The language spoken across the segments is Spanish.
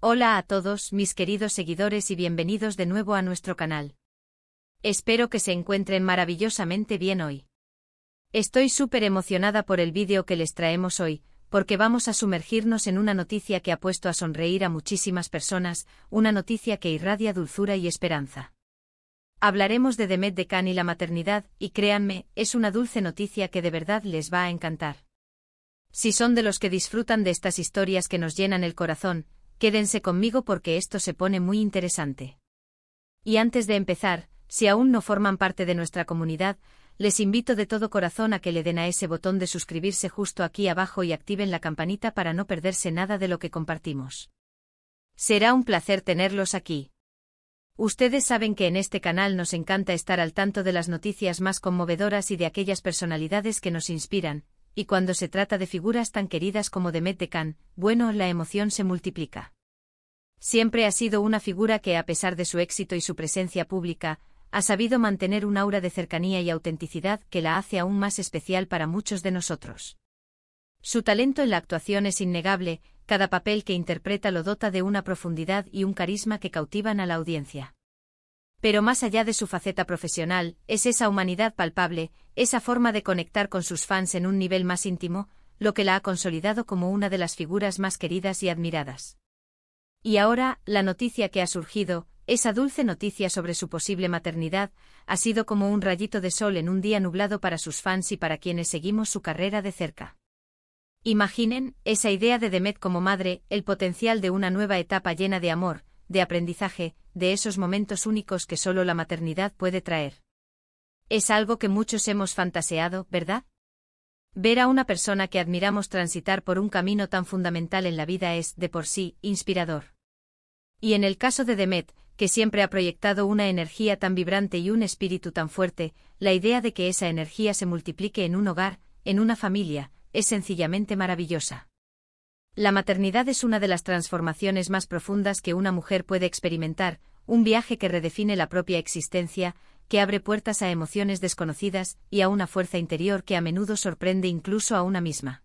Hola a todos, mis queridos seguidores, y bienvenidos de nuevo a nuestro canal. Espero que se encuentren maravillosamente bien hoy. Estoy súper emocionada por el vídeo que les traemos hoy, porque vamos a sumergirnos en una noticia que ha puesto a sonreír a muchísimas personas, una noticia que irradia dulzura y esperanza. Hablaremos de Demet Decan y la maternidad, y créanme, es una dulce noticia que de verdad les va a encantar. Si son de los que disfrutan de estas historias que nos llenan el corazón, quédense conmigo porque esto se pone muy interesante. Y antes de empezar, si aún no forman parte de nuestra comunidad, les invito de todo corazón a que le den a ese botón de suscribirse justo aquí abajo y activen la campanita para no perderse nada de lo que compartimos. Será un placer tenerlos aquí. Ustedes saben que en este canal nos encanta estar al tanto de las noticias más conmovedoras y de aquellas personalidades que nos inspiran, y cuando se trata de figuras tan queridas como Demet Decan, bueno, la emoción se multiplica. Siempre ha sido una figura que, a pesar de su éxito y su presencia pública, ha sabido mantener un aura de cercanía y autenticidad que la hace aún más especial para muchos de nosotros. Su talento en la actuación es innegable, cada papel que interpreta lo dota de una profundidad y un carisma que cautivan a la audiencia. Pero más allá de su faceta profesional, es esa humanidad palpable, esa forma de conectar con sus fans en un nivel más íntimo, lo que la ha consolidado como una de las figuras más queridas y admiradas. Y ahora, la noticia que ha surgido, esa dulce noticia sobre su posible maternidad, ha sido como un rayito de sol en un día nublado para sus fans y para quienes seguimos su carrera de cerca. Imaginen, esa idea de Demet como madre, el potencial de una nueva etapa llena de amor, de aprendizaje, de esos momentos únicos que solo la maternidad puede traer. Es algo que muchos hemos fantaseado, ¿verdad? Ver a una persona que admiramos transitar por un camino tan fundamental en la vida es, de por sí, inspirador. Y en el caso de Demet, que siempre ha proyectado una energía tan vibrante y un espíritu tan fuerte, la idea de que esa energía se multiplique en un hogar, en una familia, es sencillamente maravillosa. La maternidad es una de las transformaciones más profundas que una mujer puede experimentar, un viaje que redefine la propia existencia, que abre puertas a emociones desconocidas y a una fuerza interior que a menudo sorprende incluso a una misma.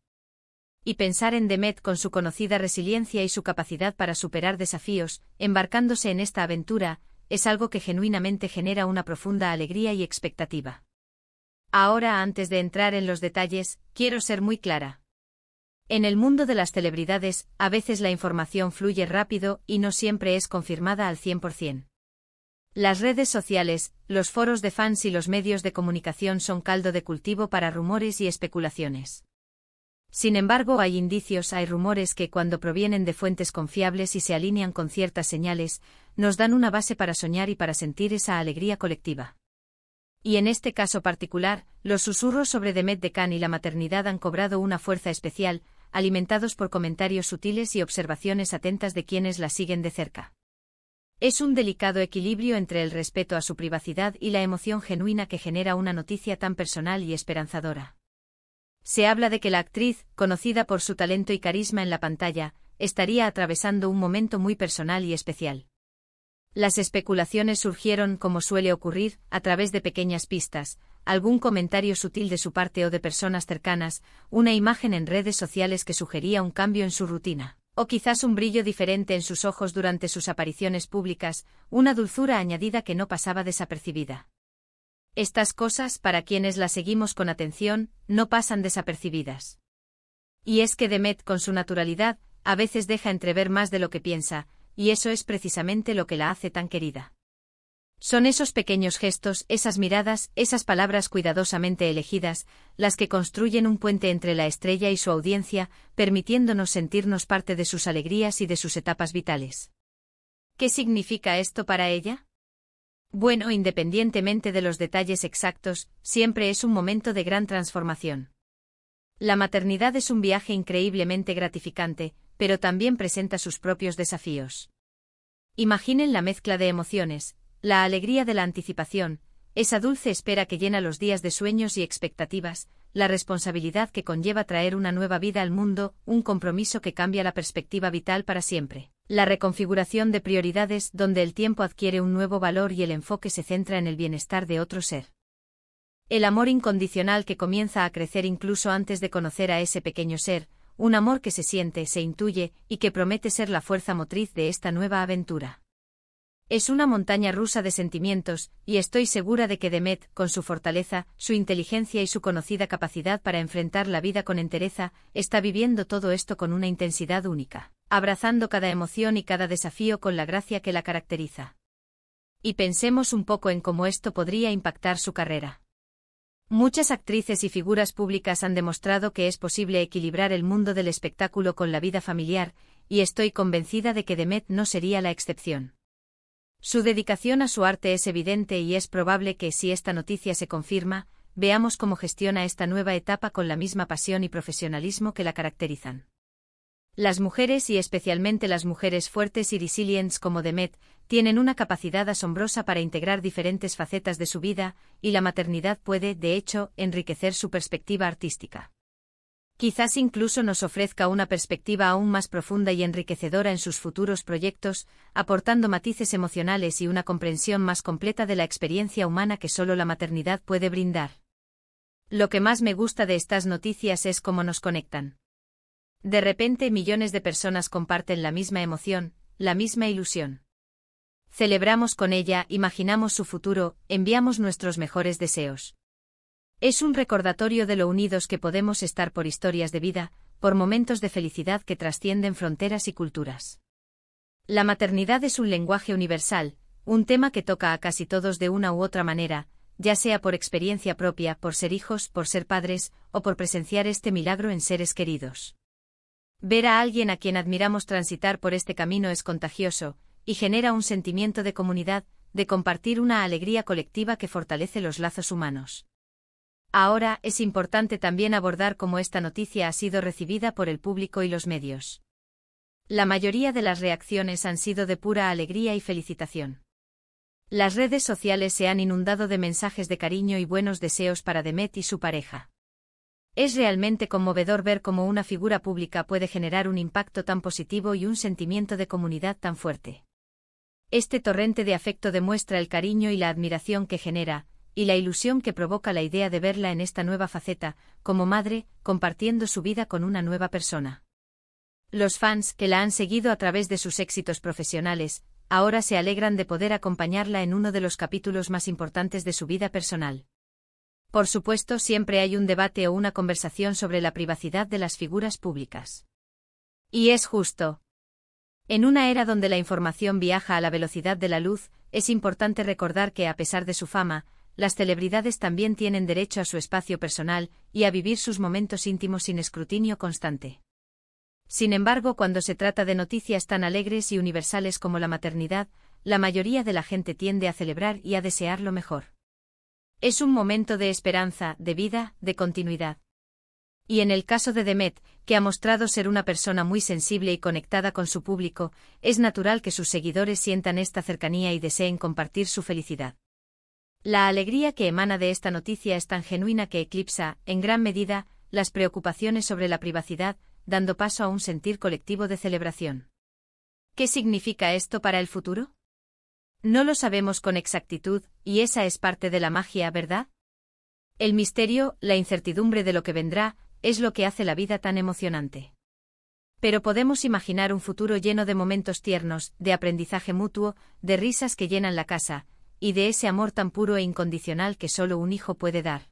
Y pensar en Demet con su conocida resiliencia y su capacidad para superar desafíos, embarcándose en esta aventura, es algo que genuinamente genera una profunda alegría y expectativa. Ahora, antes de entrar en los detalles, quiero ser muy clara. En el mundo de las celebridades, a veces la información fluye rápido y no siempre es confirmada al 100%. Las redes sociales, los foros de fans y los medios de comunicación son caldo de cultivo para rumores y especulaciones. Sin embargo, hay indicios, hay rumores que, cuando provienen de fuentes confiables y se alinean con ciertas señales, nos dan una base para soñar y para sentir esa alegría colectiva. Y en este caso particular, los susurros sobre Demet Decan y la maternidad han cobrado una fuerza especial, alimentados por comentarios sutiles y observaciones atentas de quienes la siguen de cerca. Es un delicado equilibrio entre el respeto a su privacidad y la emoción genuina que genera una noticia tan personal y esperanzadora. Se habla de que la actriz, conocida por su talento y carisma en la pantalla, estaría atravesando un momento muy personal y especial. Las especulaciones surgieron, como suele ocurrir, a través de pequeñas pistas, algún comentario sutil de su parte o de personas cercanas, una imagen en redes sociales que sugería un cambio en su rutina, o quizás un brillo diferente en sus ojos durante sus apariciones públicas, una dulzura añadida que no pasaba desapercibida. Estas cosas, para quienes las seguimos con atención, no pasan desapercibidas. Y es que Demet, con su naturalidad, a veces deja entrever más de lo que piensa, y eso es precisamente lo que la hace tan querida. Son esos pequeños gestos, esas miradas, esas palabras cuidadosamente elegidas, las que construyen un puente entre la estrella y su audiencia, permitiéndonos sentirnos parte de sus alegrías y de sus etapas vitales. ¿Qué significa esto para ella? Bueno, independientemente de los detalles exactos, siempre es un momento de gran transformación. La maternidad es un viaje increíblemente gratificante, pero también presenta sus propios desafíos. Imaginen la mezcla de emociones, la alegría de la anticipación, esa dulce espera que llena los días de sueños y expectativas, la responsabilidad que conlleva traer una nueva vida al mundo, un compromiso que cambia la perspectiva vital para siempre, la reconfiguración de prioridades donde el tiempo adquiere un nuevo valor y el enfoque se centra en el bienestar de otro ser. El amor incondicional que comienza a crecer incluso antes de conocer a ese pequeño ser, un amor que se siente, se intuye, y que promete ser la fuerza motriz de esta nueva aventura. Es una montaña rusa de sentimientos, y estoy segura de que Demet, con su fortaleza, su inteligencia y su conocida capacidad para enfrentar la vida con entereza, está viviendo todo esto con una intensidad única, abrazando cada emoción y cada desafío con la gracia que la caracteriza. Y pensemos un poco en cómo esto podría impactar su carrera. Muchas actrices y figuras públicas han demostrado que es posible equilibrar el mundo del espectáculo con la vida familiar, y estoy convencida de que Demet no sería la excepción. Su dedicación a su arte es evidente y es probable que, si esta noticia se confirma, veamos cómo gestiona esta nueva etapa con la misma pasión y profesionalismo que la caracterizan. Las mujeres, y especialmente las mujeres fuertes y resilientes como Demet, tienen una capacidad asombrosa para integrar diferentes facetas de su vida, y la maternidad puede, de hecho, enriquecer su perspectiva artística. Quizás incluso nos ofrezca una perspectiva aún más profunda y enriquecedora en sus futuros proyectos, aportando matices emocionales y una comprensión más completa de la experiencia humana que solo la maternidad puede brindar. Lo que más me gusta de estas noticias es cómo nos conectan. De repente millones de personas comparten la misma emoción, la misma ilusión. Celebramos con ella, imaginamos su futuro, enviamos nuestros mejores deseos. Es un recordatorio de lo unidos que podemos estar por historias de vida, por momentos de felicidad que trascienden fronteras y culturas. La maternidad es un lenguaje universal, un tema que toca a casi todos de una u otra manera, ya sea por experiencia propia, por ser hijos, por ser padres, o por presenciar este milagro en seres queridos. Ver a alguien a quien admiramos transitar por este camino es contagioso, y genera un sentimiento de comunidad, de compartir una alegría colectiva que fortalece los lazos humanos. Ahora, es importante también abordar cómo esta noticia ha sido recibida por el público y los medios. La mayoría de las reacciones han sido de pura alegría y felicitación. Las redes sociales se han inundado de mensajes de cariño y buenos deseos para Demet y su pareja. Es realmente conmovedor ver cómo una figura pública puede generar un impacto tan positivo y un sentimiento de comunidad tan fuerte. Este torrente de afecto demuestra el cariño y la admiración que genera, y la ilusión que provoca la idea de verla en esta nueva faceta, como madre, compartiendo su vida con una nueva persona. Los fans, que la han seguido a través de sus éxitos profesionales, ahora se alegran de poder acompañarla en uno de los capítulos más importantes de su vida personal. Por supuesto, siempre hay un debate o una conversación sobre la privacidad de las figuras públicas. Y es justo. En una era donde la información viaja a la velocidad de la luz, es importante recordar que, a pesar de su fama, las celebridades también tienen derecho a su espacio personal y a vivir sus momentos íntimos sin escrutinio constante. Sin embargo, cuando se trata de noticias tan alegres y universales como la maternidad, la mayoría de la gente tiende a celebrar y a desear lo mejor. Es un momento de esperanza, de vida, de continuidad. Y en el caso de Demet, que ha mostrado ser una persona muy sensible y conectada con su público, es natural que sus seguidores sientan esta cercanía y deseen compartir su felicidad. La alegría que emana de esta noticia es tan genuina que eclipsa, en gran medida, las preocupaciones sobre la privacidad, dando paso a un sentir colectivo de celebración. ¿Qué significa esto para el futuro? No lo sabemos con exactitud, y esa es parte de la magia, ¿verdad? El misterio, la incertidumbre de lo que vendrá, es lo que hace la vida tan emocionante. Pero podemos imaginar un futuro lleno de momentos tiernos, de aprendizaje mutuo, de risas que llenan la casa, y de ese amor tan puro e incondicional que solo un hijo puede dar.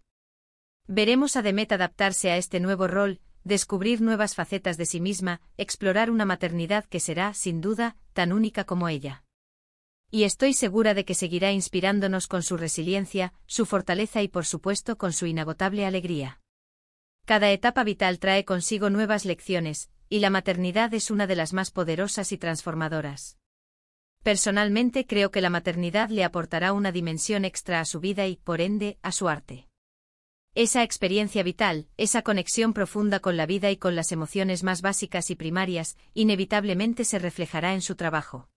Veremos a Demet adaptarse a este nuevo rol, descubrir nuevas facetas de sí misma, explorar una maternidad que será, sin duda, tan única como ella. Y estoy segura de que seguirá inspirándonos con su resiliencia, su fortaleza y por supuesto con su inagotable alegría. Cada etapa vital trae consigo nuevas lecciones, y la maternidad es una de las más poderosas y transformadoras. Personalmente creo que la maternidad le aportará una dimensión extra a su vida y, por ende, a su arte. Esa experiencia vital, esa conexión profunda con la vida y con las emociones más básicas y primarias, inevitablemente se reflejará en su trabajo.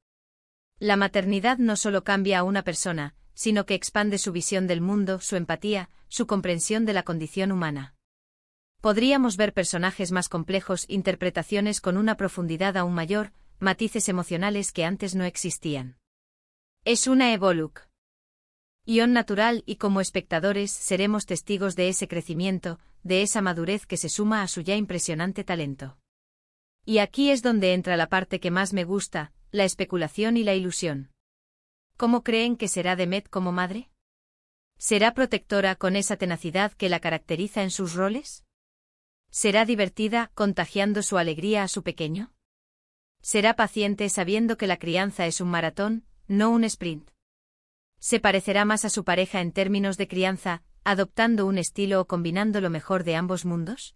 La maternidad no solo cambia a una persona, sino que expande su visión del mundo, su empatía, su comprensión de la condición humana. Podríamos ver personajes más complejos, interpretaciones con una profundidad aún mayor, matices emocionales que antes no existían. Es una evolución natural y como espectadores seremos testigos de ese crecimiento, de esa madurez que se suma a su ya impresionante talento. Y aquí es donde entra la parte que más me gusta, la especulación y la ilusión. ¿Cómo creen que será Demet como madre? ¿Será protectora con esa tenacidad que la caracteriza en sus roles? ¿Será divertida, contagiando su alegría a su pequeño? ¿Será paciente sabiendo que la crianza es un maratón, no un sprint? ¿Se parecerá más a su pareja en términos de crianza, adoptando un estilo o combinando lo mejor de ambos mundos?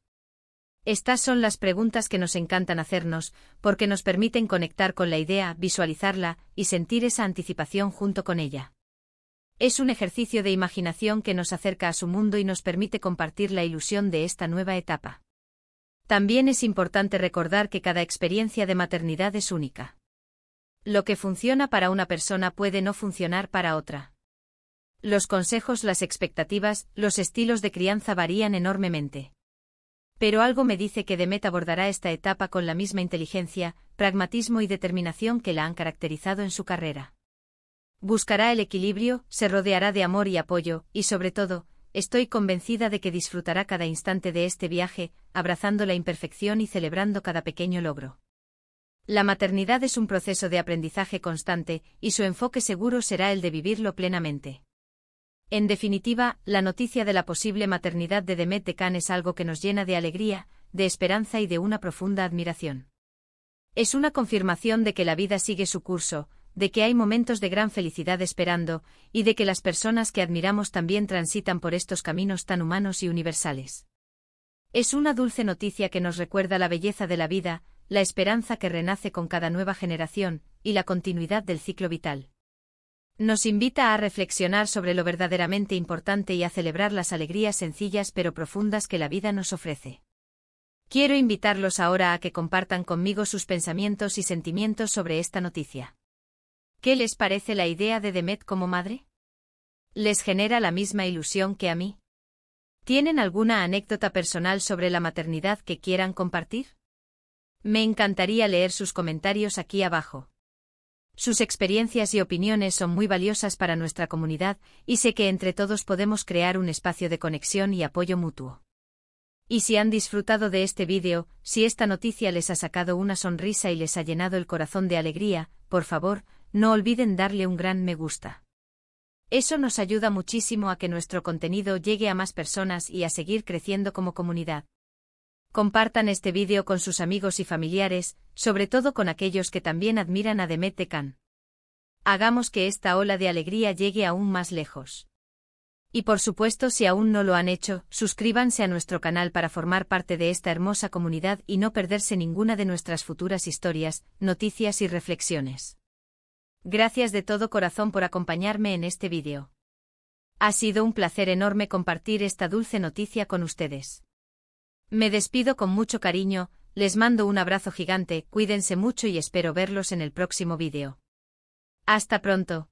Estas son las preguntas que nos encantan hacernos, porque nos permiten conectar con la idea, visualizarla y sentir esa anticipación junto con ella. Es un ejercicio de imaginación que nos acerca a su mundo y nos permite compartir la ilusión de esta nueva etapa. También es importante recordar que cada experiencia de maternidad es única. Lo que funciona para una persona puede no funcionar para otra. Los consejos, las expectativas, los estilos de crianza varían enormemente. Pero algo me dice que Demet abordará esta etapa con la misma inteligencia, pragmatismo y determinación que la han caracterizado en su carrera. Buscará el equilibrio, se rodeará de amor y apoyo, y sobre todo, estoy convencida de que disfrutará cada instante de este viaje, abrazando la imperfección y celebrando cada pequeño logro. La maternidad es un proceso de aprendizaje constante, y su enfoque seguro será el de vivirlo plenamente. En definitiva, la noticia de la posible maternidad de Demet Dekan es algo que nos llena de alegría, de esperanza y de una profunda admiración. Es una confirmación de que la vida sigue su curso, de que hay momentos de gran felicidad esperando, y de que las personas que admiramos también transitan por estos caminos tan humanos y universales. Es una dulce noticia que nos recuerda la belleza de la vida, la esperanza que renace con cada nueva generación, y la continuidad del ciclo vital. Nos invita a reflexionar sobre lo verdaderamente importante y a celebrar las alegrías sencillas pero profundas que la vida nos ofrece. Quiero invitarlos ahora a que compartan conmigo sus pensamientos y sentimientos sobre esta noticia. ¿Qué les parece la idea de Demet como madre? ¿Les genera la misma ilusión que a mí? ¿Tienen alguna anécdota personal sobre la maternidad que quieran compartir? Me encantaría leer sus comentarios aquí abajo. Sus experiencias y opiniones son muy valiosas para nuestra comunidad, y sé que entre todos podemos crear un espacio de conexión y apoyo mutuo. Y si han disfrutado de este vídeo, si esta noticia les ha sacado una sonrisa y les ha llenado el corazón de alegría, por favor, no olviden darle un gran me gusta. Eso nos ayuda muchísimo a que nuestro contenido llegue a más personas y a seguir creciendo como comunidad. Compartan este vídeo con sus amigos y familiares, sobre todo con aquellos que también admiran a Demet Dekan. Hagamos que esta ola de alegría llegue aún más lejos. Y por supuesto, si aún no lo han hecho, suscríbanse a nuestro canal para formar parte de esta hermosa comunidad y no perderse ninguna de nuestras futuras historias, noticias y reflexiones. Gracias de todo corazón por acompañarme en este vídeo. Ha sido un placer enorme compartir esta dulce noticia con ustedes. Me despido con mucho cariño, les mando un abrazo gigante, cuídense mucho y espero verlos en el próximo vídeo. Hasta pronto.